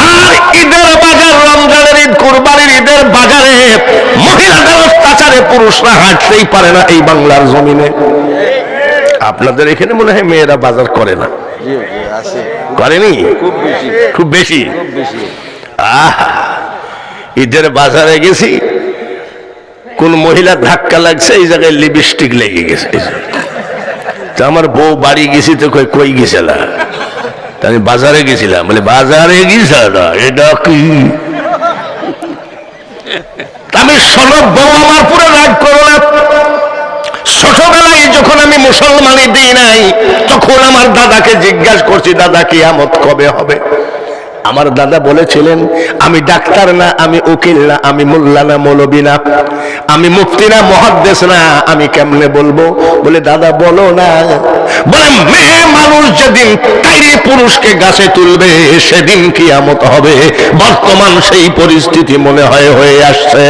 আর ঈদের বাজার, রমজানের ঈদ, কুরবানির ঈদের বাজারে মহিলাদের অত্যাচারে পুরুষরা হাঁটতেই পারে না এই বাংলার জমিনে। আপনাদের এখানে মনে হয় মেয়েরা বাজার করে না? করেনি? খুব বেশি। ঈদের বাজারে গেছি, কোন মহিলা ধাক্কা লাগছে, এই জায়গায় লিপস্টিক লেগে গেছে। আমার বউ বাড়ি গেছি তো কই গেছিলা? আমি বাজারে গেছিলাম। বলে বাজারে গেছিল? এটা কি? আমি সনব বউ, আমার পুরো রাগ করো না। ছোটবেলায় যখন আমি মুসলমানি দিই নাই, তখন আমার দাদাকে জিজ্ঞাসা করছি, দাদা কিয়ামত কবে হবে? আমার দাদা বলেছিলেন, আমি ডাক্তার না, আমি উকিল না, আমি মোল্লা না, মৌলবি না, আমি মুফতি না, মুহাদ্দিস না, আমি কেমনে বলবো? বলে দাদা বলো না। বলে মেয়ে মানুষ যেদিন তাইরে পুরুষকে গাছে তুলবে সেদিন কিয়ামত হবে। বর্তমান সেই পরিস্থিতি মনে হয় হয়ে আসছে।